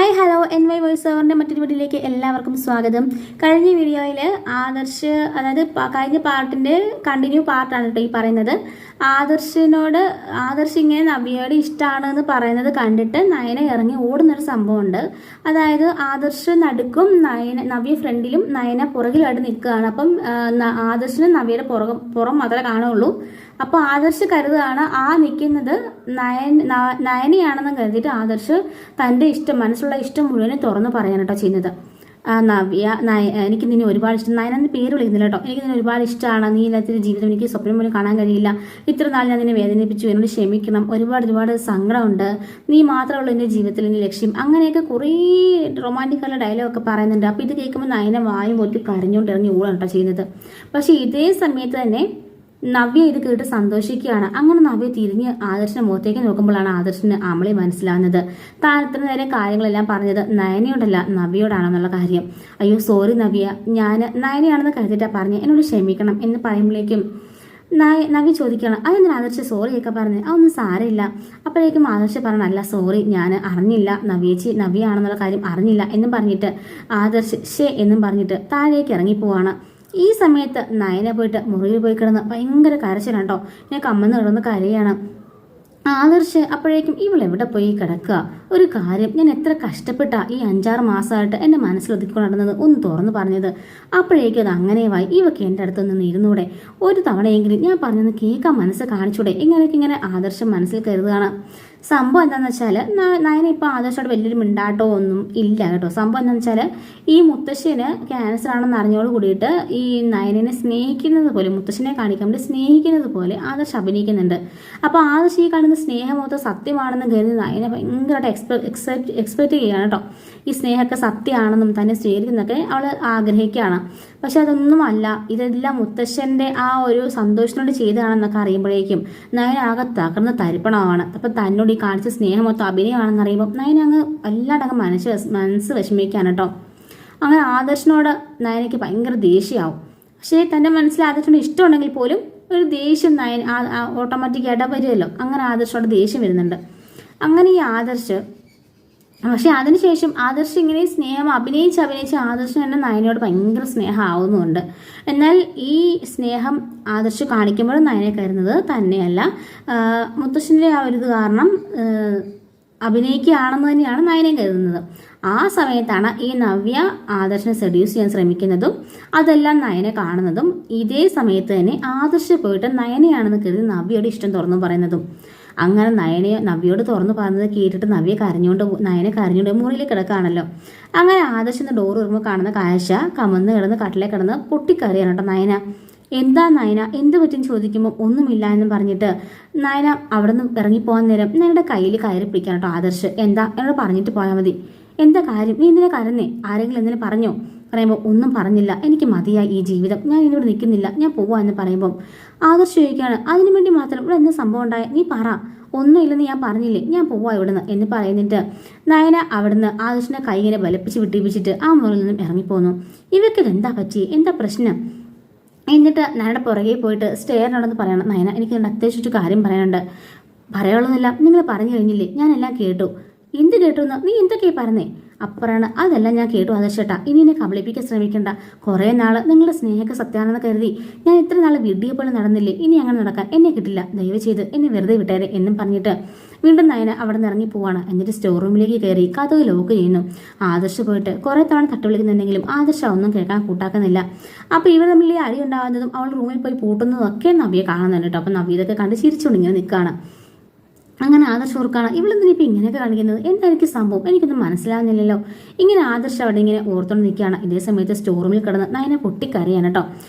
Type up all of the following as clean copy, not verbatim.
Hi hello NY voice ഓവറിൻ്റെ മറ്റൊരു വീഡിയോയിലേക്ക് എല്ലാവർക്കും സ്വാഗതം. കഴിഞ്ഞ വീഡിയോയിൽ ആദർശ്, അതായത് കഴിഞ്ഞ പാർട്ടിൻ്റെ കണ്ടിന്യൂ പാർട്ടാണ് കേട്ടോ ഈ പറയുന്നത്. ആദർശ് ഇങ്ങനെ നവ്യയോട് ഇഷ്ടമാണെന്ന് പറയുന്നത് കണ്ടിട്ട് നയന ഇറങ്ങി ഓടുന്നൊരു സംഭവമുണ്ട്. അതായത് ആദർശ് നടുക്കും നവ്യ ഫ്രണ്ടിലും നയന പുറകിലായിട്ട് നിൽക്കുകയാണ്. അപ്പം ആദർശിന് നവ്യയുടെ പുറം മാത്രമേ കാണുള്ളൂ. അപ്പോൾ ആദർശ് കരുതുകയാണ് ആ നിൽക്കുന്നത് നയനയാണെന്ന് കരുതിയിട്ട് ആദർശ് തൻ്റെ മനസ്സുള്ള ഇഷ്ടം മുഴുവനും തുറന്നു പറയാൻ കേട്ടോ ചെയ്യുന്നത്. എനിക്ക് നിന്നെ ഒരുപാട് ഇഷ്ടം, നയനെന്ന് പേര് വിളിക്കുന്നില്ല കേട്ടോ, എനിക്ക് നിന്നെ ഒരുപാട് ഇഷ്ടമാണ്, നീ ഇല്ലാത്തൊരു ജീവിതം എനിക്ക് സ്വപ്നം പോലും കാണാൻ കഴിയില്ല, ഇത്ര നാൾ ഞാൻ നിന്നെ വേദനിപ്പിച്ചു, എന്നോട് ക്ഷമിക്കണം, ഒരുപാട് സങ്കടമുണ്ട്, നീ മാത്രമുള്ളൂ എൻ്റെ ജീവിതത്തിൽ എൻ്റെ ലക്ഷ്യം, അങ്ങനെയൊക്കെ കുറേ റൊമാൻറ്റിക്കുള്ള ഡയലോഗൊക്കെ പറയുന്നുണ്ട്. അപ്പോൾ ഇത് കേൾക്കുമ്പോൾ നയനെ വായും പൊട്ടി കരഞ്ഞുകൊണ്ട് ഇറങ്ങി ഓടാണ് കേട്ടോ ചെയ്യുന്നത്. പക്ഷേ ഇതേ സമയത്ത് തന്നെ നവ്യ ഇത് കേട്ട് സന്തോഷിക്കുകയാണ്. അങ്ങനെ നവ്യ തിരിഞ്ഞ് ആദർശിന്റെ മുഖത്തേക്ക് നോക്കുമ്പോഴാണ് ആദർശിന് അമളി മനസ്സിലാവുന്നത്. താൻ ഇത്ര നേരം കാര്യങ്ങളെല്ലാം പറഞ്ഞത് നയനയോടല്ല നവ്യയോടാണെന്നുള്ള കാര്യം. അയ്യോ സോറി നവ്യ, ഞാൻ നയനയാണെന്ന് കരുതിയിട്ടാ പറഞ്ഞ്, എന്നോട് ക്ഷമിക്കണം എന്ന് പറയുമ്പോഴേക്കും നവ്യ ചോദിക്കണം, അതെന്തിനാ ആദർശ് സോറിയൊക്കെ പറഞ്ഞ്, അതൊന്നും സാരമില്ല. അപ്പോഴേക്കും ആദർശ് പറഞ്ഞു, അല്ല സോറി, ഞാൻ അറിഞ്ഞില്ല, നവ്യയാണെന്നുള്ള കാര്യം അറിഞ്ഞില്ല എന്നും പറഞ്ഞിട്ട് ആദർശ് ഷേ എന്നും പറഞ്ഞിട്ട് താഴേക്ക് ഇറങ്ങിപ്പോവാണ്. ഈ സമയത്ത് നയന പോയിട്ട് മുറിയിൽ പോയി കിടന്ന് ഭയങ്കര കരച്ചിലാണ് കേട്ടോ. ഞാൻ കമ്മന്ന് കിടന്ന് കരയാണ്. ആദർശ് അപ്പോഴേക്കും ഇവളെവിടെ പോയി കിടക്കുക, ഒരു കാര്യം, ഞാൻ എത്ര കഷ്ടപ്പെട്ടാ ഈ 5-6 മാസമായിട്ട് എൻ്റെ മനസ്സിലൊതുക്കി നടന്നത് ഒന്ന് തുറന്നു പറഞ്ഞത്. അപ്പോഴേക്കും അത് അങ്ങനെയായി. ഇവക്ക് എൻ്റെ അടുത്ത് നിന്ന് ഇരുന്നൂടെ, ഒരു തവണയെങ്കിലും ഞാൻ പറഞ്ഞത് കേൾക്കാൻ മനസ്സ് കാണിച്ചൂടെ, ഇങ്ങനെ ആദർശം മനസ്സിൽ കരുതുകയാണ്. സംഭവം എന്താണെന്ന് വെച്ചാൽ നയന ഇപ്പോൾ ആദർശോട് വലിയൊരു മിണ്ടാട്ടോ ഒന്നും ഇല്ല കേട്ടോ. സംഭവം എന്താണെന്ന് വെച്ചാൽ ഈ മുത്തശ്ശന് ക്യാൻസർ ആണെന്ന് അറിഞ്ഞോട് കൂടിയിട്ട് ഈ നയനെ സ്നേഹിക്കുന്നത് പോലെ, മുത്തശ്ശനെ കാണിക്കാൻ വേണ്ടി സ്നേഹിക്കുന്നത് പോലെ ആദർശ് അഭിനയിക്കുന്നുണ്ട്. അപ്പോൾ ആദർശ് ഈ കാണുന്ന സ്നേഹം മൊത്തം സത്യമാണെന്ന് കരുതി നയനെ ഭയങ്കരമായിട്ട് എക്സ്പെക്ട് ചെയ്യുകയാണ് കേട്ടോ. ഈ സ്നേഹമൊക്കെ സത്യമാണെന്നും തന്നെ സ്വീകരിക്കുന്നതൊക്കെ അവൾ ആഗ്രഹിക്കുകയാണ്. പക്ഷെ അതൊന്നും അല്ല, ഇതെല്ലാം മുത്തശ്ശൻ്റെ ആ ഒരു സന്തോഷത്തോട് ചെയ്തതാണെന്നൊക്കെ അറിയുമ്പോഴേക്കും നയന ആകെ തകർന്ന് തരിപ്പണമാണ്. അപ്പം തന്നോട് ഈ കാണിച്ച സ്നേഹം മൊത്തം അഭിനയമാണെന്ന് അറിയുമ്പോൾ നയന അങ്ങ് വല്ലാണ്ടങ്ങ് മനസ്സ് വിഷമിക്കുകയാണ് കേട്ടോ. അങ്ങനെ ആദർശിനോട് നയനയ്ക്ക് ഭയങ്കര ദേഷ്യമാവും. പക്ഷേ തൻ്റെ മനസ്സിൽ ആദർശിനോട് ഇഷ്ടമുണ്ടെങ്കിൽ പോലും ഒരു ദേഷ്യം ഓട്ടോമാറ്റിക്കായിട്ട് വരുമല്ലോ. അങ്ങനെ ആദർശോട് ദേഷ്യം വരുന്നുണ്ട്. അങ്ങനെ ഈ ആദർശ്, പക്ഷെ അതിനുശേഷം ആദർശ് ഇങ്ങനെ സ്നേഹം അഭിനയിച്ച് ആദർശ് തന്നെ നയനയോട് ഭയങ്കര സ്നേഹം ആവുന്നുമുണ്ട്. എന്നാൽ ഈ സ്നേഹം ആദർശ് കാണിക്കുമ്പോഴും നയനെ കരുതുന്നത് തന്നെയല്ല, മുത്തശ്ശൻ്റെ ആ ഒരു ഇത് കാരണം അഭിനയിക്കുകയാണെന്ന് തന്നെയാണ് നയനയും കരുതുന്നത്. ആ സമയത്താണ് ഈ നവ്യ ആദർശിനെ സെഡ്യൂസ് ചെയ്യാൻ ശ്രമിക്കുന്നതും അതെല്ലാം നയനെ കാണുന്നതും. ഇതേ സമയത്ത് തന്നെ ആദർശ് പോയിട്ട് നയനയാണെന്ന് കരുതി നവ്യയോട് ഇഷ്ടം തുറന്നു പറയുന്നതും. അങ്ങനെ നവ്യയോട് തുറന്നു പറഞ്ഞത് കേട്ടിട്ട് നയനെ കരഞ്ഞുകൊണ്ട് മുറിയിൽ കിടക്കുകയാണല്ലോ. അങ്ങനെ ആദർശിന്ന് ഡോർ വരുമ്പോൾ കാണുന്ന കാഴ്ച, കമന്ന് കിടന്ന് കട്ടിലെ കിടന്ന് പൊട്ടിക്കറിയാണ് കേട്ടോ നയന. എന്താ നയന, എന്ത് പറ്റും ചോദിക്കുമ്പോൾ ഒന്നുമില്ല എന്ന് പറഞ്ഞിട്ട് നയന അവിടെ നിന്ന് ഇറങ്ങിപ്പോകാൻ നേരം നയനയുടെ കയ്യിൽ കയറി പിടിക്കാൻ കേട്ടോ ആദർശ്. എന്താ, എന്നോട് പറഞ്ഞിട്ട് പോയാൽ മതി, എന്താ കാര്യം, നീ എന്തിനാ കരഞ്ഞേ, ആരെങ്കിലും എന്തിനു പറഞ്ഞോ? പറയുമ്പോൾ ഒന്നും പറഞ്ഞില്ല, എനിക്ക് മതിയായി ഈ ജീവിതം, ഞാൻ ഇതിനോട് നിൽക്കുന്നില്ല, ഞാൻ പോവാ എന്ന് പറയുമ്പോൾ ആദർശ് ചോദിക്കുകയാണ്, അതിനു വേണ്ടി മാത്രം ഇവിടെ എന്ത് സംഭവം ഉണ്ടായ, നീ പറ, ഒന്നുമില്ലെന്ന് ഞാൻ പറഞ്ഞില്ലേ, ഞാൻ പോവാ ഇവിടുന്ന് എന്ന് പറയുന്നിട്ട് നയന അവിടുന്ന് ആദർശിനെ കൈ ഇങ്ങനെ ബലപ്പിച്ച് വിട്ടിപ്പിച്ചിട്ട് ആ മുറിയിൽ നിന്നും ഇറങ്ങിപ്പോന്നു. ഇവർക്ക് എന്താ പറ്റി, എന്താ പ്രശ്നം? എന്നിട്ട് നയനയുടെ പുറകെ പോയിട്ട് സ്റ്റെയറിനോടൊന്ന് പറയണം, നയന എനിക്ക് അത്യാവശ്യം ഒരു കാര്യം പറയാനുണ്ട്. പറയാനുള്ളതെല്ലാം നിങ്ങൾ പറഞ്ഞു കഴിഞ്ഞില്ലേ, ഞാനെല്ലാം കേട്ടു. എന്ത് കേട്ടു എന്ന്, നീ എന്തൊക്കെയാ പറഞ്ഞേ? അപ്പറാണ്, അതെല്ലാം ഞാൻ കേട്ടു ആദർശേട്ടാ, ഇനി എന്നെ കബളിപ്പിക്കാൻ ശ്രമിക്കണ്ട. കുറേ നാള് നിങ്ങളുടെ സ്നേഹമൊക്കെ സത്യാണെന്ന് കരുതി ഞാൻ ഇത്ര നാൾ വിഡ്ഢിയെപ്പോലെ നടന്നില്ലേ, ഇനി അങ്ങനെ നടക്കാൻ എന്നെ കിട്ടില്ല, ദയവ് ചെയ്ത് എന്നെ വെറുതെ വിട്ടേരെ എന്നും പറഞ്ഞിട്ട് വീണ്ടും നയന അവിടെ നിന്ന് ഇറങ്ങി പോവാണ്. എന്നിട്ട് സ്റ്റോർ റൂമിലേക്ക് കയറി കഥക് ലോക്ക് ചെയ്യുന്നു. ആദർശ് പോയിട്ട് കുറേ തവണ തട്ടുവിളിക്കുന്നുണ്ടെങ്കിലും ആദർശ ഒന്നും കേൾക്കാൻ കൂട്ടാക്കുന്നില്ല. അപ്പോൾ ഇവർ തമ്മിൽ അടി ഉണ്ടാകുന്നതും അവൾ റൂമിൽ പോയി പൂട്ടുന്നതും ഒക്കെ നവ്യ കാണുന്നുണ്ട് കേട്ടോ. അപ്പം നവ്യ ഇതൊക്കെ കണ്ട് ചിരിച്ചുകൊണ്ട് ഇങ്ങനെ നിൽക്കുകയാണ്. അങ്ങനെ ആദർശ് ഓർക്കാണ്, ഇവളെന്തിനാ ഇപ്പം ഇങ്ങനെയൊക്കെ കാണിക്കുന്നത്, എന്തായിരിക്കും സംഭവം, എനിക്കൊന്നും മനസ്സിലാകുന്നില്ലല്ലോ. ഇങ്ങനെ ആദർശ് അവിടെ ഇങ്ങനെ ഓർത്തോണ്ട് നിൽക്കുകയാണ്. ഇതേ സമയത്ത് സ്റ്റോർ റൂമിൽ കിടന്ന് നയന പൊട്ടിക്കറിയാണ് കേട്ടോ.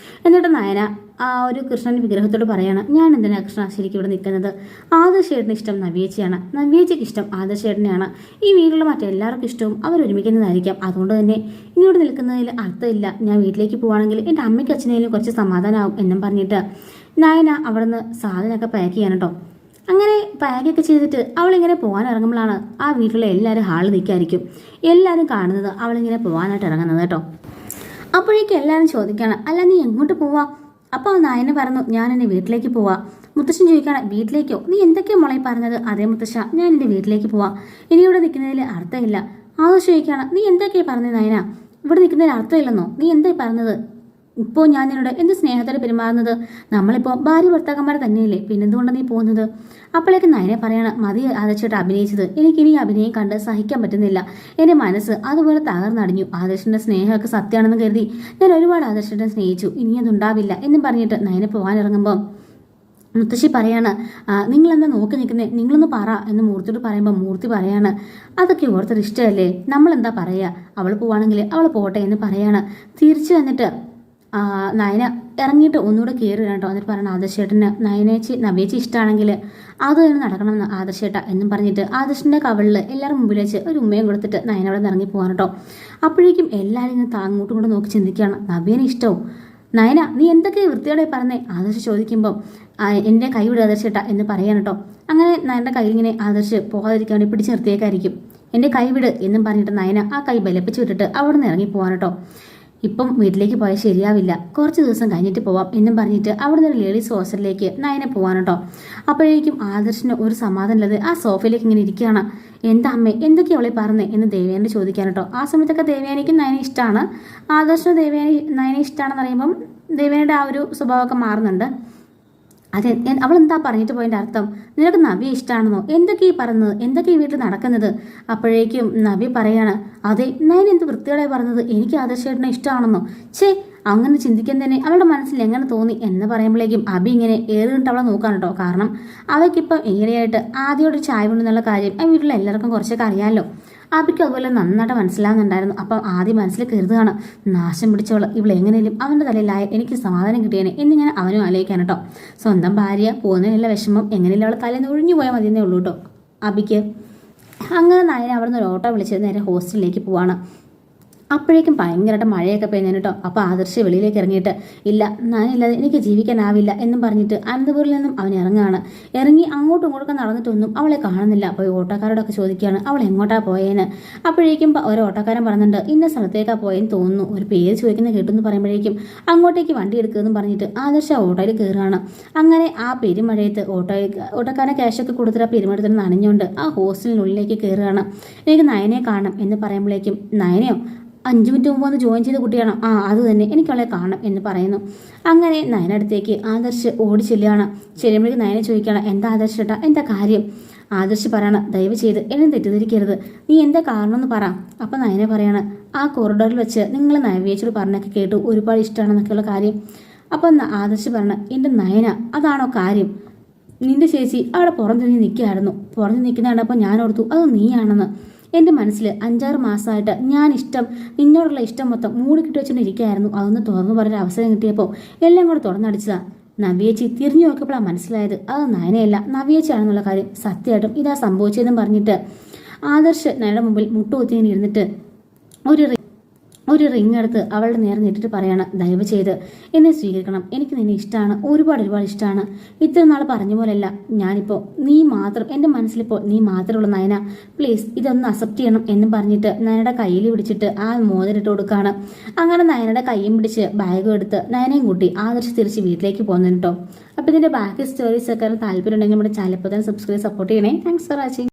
എന്നിട്ട് നയന ആ ഒരു കൃഷ്ണൻ്റെ വിഗ്രഹത്തോട് പറയാണ്, ഞാൻ എന്തിനാ കൃഷ്ണ ശരിക്കും ഇവിടെ നിൽക്കുന്നത്, ആദർശേട്ടന് ഇഷ്ടം നവ്യേച്ചിയാണ്, നവ്യേച്ചിക്ക് ഇഷ്ടം ആദർശേട്ടനെയാണ്, ഈ വീട്ടിലുള്ള മറ്റെല്ലാവർക്കും ഇഷ്ടവും അവരൊരുമിക്കുന്നതായിരിക്കാം, അതുകൊണ്ട് തന്നെ ഇനിയോട് നിൽക്കുന്നതിൽ അർത്ഥമില്ല, ഞാൻ വീട്ടിലേക്ക് പോവുകയാണെങ്കിൽ എൻ്റെ അമ്മയ്ക്ക് അച്ഛനേലും കുറച്ച് സമാധാനമാവും എന്നും പറഞ്ഞിട്ട് നയന അവിടെ നിന്ന് സാധനമൊക്കെ പാക്ക് ചെയ്യാൻ കേട്ടോ. അങ്ങനെ പാക്കൊക്കെ ചെയ്തിട്ട് അവളിങ്ങനെ പോകാൻ ഇറങ്ങുമ്പോഴാണ് ആ വീട്ടിലുള്ള എല്ലാവരും ഹാളിൽ നിൽക്കായിരിക്കും. എല്ലാവരും കാണുന്നത് അവളിങ്ങനെ പോകാനായിട്ട് ഇറങ്ങുന്നത് കേട്ടോ. അപ്പോഴേക്കും എല്ലാവരും ചോദിക്കുകയാണ്, അല്ല നീ എങ്ങോട്ട് പോവാ? അപ്പോൾ നയന പറഞ്ഞു, ഞാൻ എൻ്റെ വീട്ടിലേക്ക് പോവാ. മുത്തശ്ശൻ ചോദിക്കുകയാണ്, വീട്ടിലേക്കോ? നീ എന്തൊക്കെയാ മോളെ പറഞ്ഞത്? അതേ മുത്തശ്ശ, ഞാൻ എൻ്റെ വീട്ടിലേക്ക് പോവാം, ഇനി ഇവിടെ നിൽക്കുന്നതിൽ അർത്ഥമില്ല. ആദർശ് ചോദിക്കുകയാണ്, നീ എന്തൊക്കെയാണ് പറഞ്ഞത് നയന? ഇവിടെ നിൽക്കുന്നതിന് അർത്ഥമില്ലെന്നോ? നീ എന്തായി പറഞ്ഞത്? ഇപ്പോൾ ഞാൻ നിന്നോട് എന്ത് സ്നേഹത്തോടെ പെരുമാറുന്നത്? നമ്മളിപ്പോൾ ഭാര്യ ഭർത്താക്കന്മാരെ തന്നെയല്ലേ, പിന്നെന്തുകൊണ്ട് നീ പോകുന്നത്? അപ്പോഴേക്ക് നയനെ പറയാണ്, മതി ആദർശമായിട്ട് അഭിനയിച്ചത്, എനിക്കിനി അഭിനയം കണ്ട് സഹിക്കാൻ പറ്റുന്നില്ല. എൻ്റെ മനസ്സ് അതുപോലെ തകർന്നടിഞ്ഞു. ആദർശിൻ്റെ സ്നേഹമൊക്കെ സത്യമാണെന്ന് കരുതി ഞാൻ ഒരുപാട് ആദർശത്തെ സ്നേഹിച്ചു. ഇനി അതുണ്ടാവില്ല എന്നും പറഞ്ഞിട്ട് നയനെ പോകാനിറങ്ങുമ്പോൾ മുത്തശ്ശി പറയാണ്, നിങ്ങളെന്താ നോക്കി നിൽക്കുന്നത്, നിങ്ങളൊന്ന് പറ എന്ന് മൂർത്തിയോട് പറയുമ്പോൾ മൂർത്തി പറയാണ്, അതൊക്കെ ഓർത്തൊരു ഇഷ്ടമല്ലേ, നമ്മളെന്താ പറയുക, അവൾ പോവാണെങ്കിൽ അവൾ പോട്ടെ എന്ന് പറയാണ്. തിരിച്ചു വന്നിട്ട് നയന ഇറങ്ങിയിട്ട് ഒന്നുകൂടെ കയറി കേട്ടോ. എന്നിട്ട് പറയണം, ആദർശേട്ടന് നവ്യേച്ചി ഇഷ്ടമാണെങ്കിൽ അത് തന്നെ നടക്കണമെന്ന് ആദർശേട്ട എന്നും പറഞ്ഞിട്ട് ആദർശിൻ്റെ കവളിൽ എല്ലാവരും മുമ്പിൽ വെച്ച് ഒരു ഉമ്മയും കൊടുത്തിട്ട് നയന അവിടെ നിന്ന് ഇറങ്ങി പോകാൻ കേട്ടോ. അപ്പോഴേക്കും എല്ലാവരും ഇങ്ങനെ അങ്ങോട്ടും ഇങ്ങോട്ടും നോക്കി ചിന്തിക്കുകയാണ്, നവ്യേനെ ഇഷ്ടവും. നയന നീ എന്തൊക്കെ വൃത്തിയോടെ പറഞ്ഞേ ആദർശ് ചോദിക്കുമ്പോൾ എൻ്റെ കൈ വിട് ആദർശേട്ട എന്ന് പറയാൻ കേട്ടോ. അങ്ങനെ നയൻ്റെ കയ്യിൽ ഇങ്ങനെ ആദർശ് പോകാതിരിക്കാൻ വേണ്ടി പിടിച്ച് നിർത്തിയേക്കായിരിക്കും. എൻ്റെ കൈ വിട് എന്നും പറഞ്ഞിട്ട് നയന ആ കൈ ബലപ്പിച്ച് വിട്ടിട്ട് അവിടെ നിന്ന് ഇറങ്ങി പോകാൻ കേട്ടോ. ഇപ്പം വീട്ടിലേക്ക് പോയാൽ ശരിയാവില്ല, കുറച്ച് ദിവസം കഴിഞ്ഞിട്ട് പോവാം എന്നും പറഞ്ഞിട്ട് അവിടെ നിന്ന് ലേഡീസ് ഹോസ്റ്റലിലേക്ക് നയനെ പോകാൻ കേട്ടോ. അപ്പോഴേക്കും ആദർശിന് ഒരു സമാധാനമില്ലാതെ ആ സോഫയിലേക്ക് ഇങ്ങനെ ഇരിക്കുകയാണ്. എന്താ അമ്മേ എന്തൊക്കെയാണ് അവളെ പറഞ്ഞേ എന്ന് ദേവയാനി ചോദിക്കാൻ കേട്ടോ. ആ സമയത്തൊക്കെ ദേവയാനിക്ക് നയനെ ഇഷ്ടമാണ്, ആദർശിന് നയനെ ഇഷ്ടമാണെന്ന് പറയുമ്പം ദേവയാനിയുടെ ആ ഒരു സ്വഭാവമൊക്കെ മാറുന്നുണ്ട്. അതെ, അവൾ എന്താ പറഞ്ഞിട്ട് പോയതിൻ്റെ അർത്ഥം? നിനക്ക് നവ്യ ഇഷ്ടമാണെന്നോ? എന്തൊക്കെ ഈ പറഞ്ഞത്, എന്തൊക്കെ ഈ വീട്ടിൽ നടക്കുന്നത്? അപ്പോഴേക്കും നവ്യ പറയാണ്, അതെ നയൻ എന്ത് വൃത്തിയോടെ പറഞ്ഞത്, എനിക്ക് ആദർശേട്ടനെ ഇഷ്ടമാണെന്നോ? ഛേ, അങ്ങനെ ചിന്തിക്കാൻ തന്നെ അവളുടെ മനസ്സിൽ എങ്ങനെ തോന്നി എന്ന് പറയുമ്പോഴേക്കും അബി ഇങ്ങനെ ഏറിയിട്ട് അവളെ നോക്കാൻ കേട്ടോ. കാരണം അവൾക്കിപ്പം ഏറെയായിട്ട് ആദ്യമായിട്ട് ചായ കൊണ്ടെന്നുള്ള കാര്യം ആ വീട്ടിൽ എല്ലാവർക്കും കുറച്ചൊക്കെ അറിയാമല്ലോ. അബിക്ക് അതുപോലെ നന്നായിട്ട് മനസ്സിലാവുന്നുണ്ടായിരുന്നു. അപ്പം ആദ്യം മനസ്സിൽ കരുതുകയാണ്, നാശം പിടിച്ചവൾ ഇവളെങ്ങനെയും അവൻ്റെ തലയിലായ എനിക്ക് സമാധാനം കിട്ടിയേനെ എന്നിങ്ങനെ അവനും ആലോചിക്കാൻ കേട്ടോ. സ്വന്തം ഭാര്യ പോകുന്നതിനുള്ള വിഷമം എങ്ങനെയല്ല അവൾ തലേന്ന് ഒഴിഞ്ഞു പോയാൽ മതിയെന്നേ ഉള്ളൂ കേട്ടോ അബിക്ക്. അങ്ങനെ നയനെ അവിടെ നിന്ന് ഒരു ഓട്ടോ വിളിച്ച് നേരെ ഹോസ്റ്റലിലേക്ക് പോവാണ്. അപ്പോഴേക്കും ഭയങ്കരമായിട്ട് മഴയൊക്കെ പെയ്യുന്നതിന് കേട്ടോ. അപ്പോൾ ആദർശ് വെളിയിലേക്ക് ഇറങ്ങിയിട്ട്, ഇല്ല ഞാനില്ലാതെ എനിക്ക് ജീവിക്കാനാവില്ല എന്നും പറഞ്ഞിട്ട് അനന്തപുരിൽ നിന്നും അവൻ ഇറങ്ങി അങ്ങോട്ടും ഇങ്ങോട്ടൊക്കെ നടന്നിട്ടൊന്നും അവളെ കാണുന്നില്ല. അപ്പോൾ ഓട്ടോക്കാരോടൊക്കെ ചോദിക്കുകയാണ് അവൾ എങ്ങോട്ടാണ് പോയേന്ന്. അപ്പോഴേക്കും ഒരു ഓട്ടോക്കാരൻ പറയുന്നുണ്ട്, ഇന്ന സ്ഥലത്തേക്കാണ് പോയെന്ന് തോന്നുന്നു, ഒരു പേര് ചോദിക്കുന്നത് കേട്ടെന്ന് പറയുമ്പോഴേക്കും അങ്ങോട്ടേക്ക് വണ്ടി എടുക്കുമെന്ന് പറഞ്ഞിട്ട് ആദർശ് ഓട്ടോയിൽ കയറുകയാണ്. അങ്ങനെ ആ പെരുമഴയത്ത് ഓട്ടോക്കാരനെ ക്യാഷൊക്കെ കൊടുത്തിട്ട് ആ പെരുമഴത്തിൽ നനഞ്ഞുകൊണ്ട് ആ ഹോസ്റ്റലിനുള്ളിലേക്ക് കയറുകയാണ്. എനിക്ക് നയനെ കാണണം എന്ന് പറയുമ്പോഴേക്കും നയനെയോ 5 മിനിറ്റ് മുമ്പ് ഒന്ന് ജോയിൻ ചെയ്ത കുട്ടിയാണ്, അത് തന്നെ എനിക്കവളെ കാണണം എന്ന് പറയുന്നു. അങ്ങനെ നയനടുത്തേക്ക് ആദർശ് ഓടി ചെല്ലുകയാണ്. ചെല്ലുമ്പോഴേക്ക് നയനെ ചോദിക്കുകയാണ്, എന്താ ആദർശ് ഏട്ടാ, എന്താ കാര്യം? ആദർശ് പറയണം, ദയവ് ചെയ്ത് എന്നെ തെറ്റിദ്ധരിക്കരുത്, നീ എന്താ കാരണം എന്ന് പറ. അപ്പം നയനെ പറയാണ്, ആ കോറിഡോറിൽ വെച്ച് നിങ്ങൾ നവ്യേച്ചോട് പറഞ്ഞൊക്കെ കേട്ടു ഒരുപാട് ഇഷ്ടമാണെന്നൊക്കെയുള്ള കാര്യം. അപ്പം ആദർശ് പറയണം, എൻ്റെ നയന അതാണോ കാര്യം? നിന്റെ ചേച്ചി അവിടെ പുറംതിരിഞ്ഞ് നിൽക്കുകയായിരുന്നു, പുറഞ്ഞു നിൽക്കുന്ന കണ്ടപ്പോൾ ഞാൻ ഓർത്തു അത് നീയാണെന്ന്. എൻ്റെ മനസ്സിൽ 5-6 മാസമായിട്ട് നിന്നോടുള്ള ഇഷ്ടം മൊത്തം മൂടിക്കിട്ട് വെച്ചുകൊണ്ടിരിക്കുകയായിരുന്നു. അതൊന്ന് തുറന്നു പറഞ്ഞൊരു അവസരം കിട്ടിയപ്പോൾ എല്ലാം കൂടെ തുറന്നടിച്ചതാണ്. നവ്യേച്ചി തിരിഞ്ഞു നോക്കിയപ്പോഴാണ് മനസ്സിലായത് അത് നയനയല്ല നവ്യേച്ചിയാണെന്നുള്ള കാര്യം. സത്യമായിട്ടും ഇതാ സംഭവിച്ചതെന്നും പറഞ്ഞിട്ട് ആദർശ് നയയുടെ മുമ്പിൽ മുട്ടുകുത്തി ഇരുന്നിട്ട് ഒരു റിങ് എടുത്ത് അവളുടെ നേരെ നീട്ടിട്ട് പറയാണ്, ദയവ് ചെയ്ത് എന്നെ സ്വീകരിക്കണം, എനിക്ക് നിന്നെ ഇഷ്ടമാണ്, ഒരുപാട് ഇഷ്ടമാണ്. ഇത്ര നാൾ പറഞ്ഞ പോലെയല്ല ഞാനിപ്പോൾ എൻ്റെ മനസ്സിലിപ്പോൾ നീ മാത്രമുള്ള നയന, പ്ലീസ് ഇതൊന്ന് അക്സെപ്റ്റ് ചെയ്യണം എന്നും പറഞ്ഞിട്ട് നയനയുടെ കയ്യിൽ പിടിച്ചിട്ട് ആ മോതിരിട്ട് കൊടുക്കുകയാണ്. അങ്ങനെ നയനയുടെ കൈയും പിടിച്ച് ബാഗും എടുത്ത് നയനയും കൂട്ടി ആദർശ് തിരിച്ച് വീട്ടിലേക്ക് പോകുന്നു കേട്ടോ. അപ്പോൾ ഇതിൻ്റെ ബാക്കി സ്റ്റോറീസ് ഒക്കെ താല്പര്യം ഉണ്ടെങ്കിൽ നമ്മുടെ ചാനൽ ഇപ്പോൾ തന്നെ സബ്സ്ക്രൈബ് സപ്പോർട്ട് ചെയ്യണേ. Thanks for watching.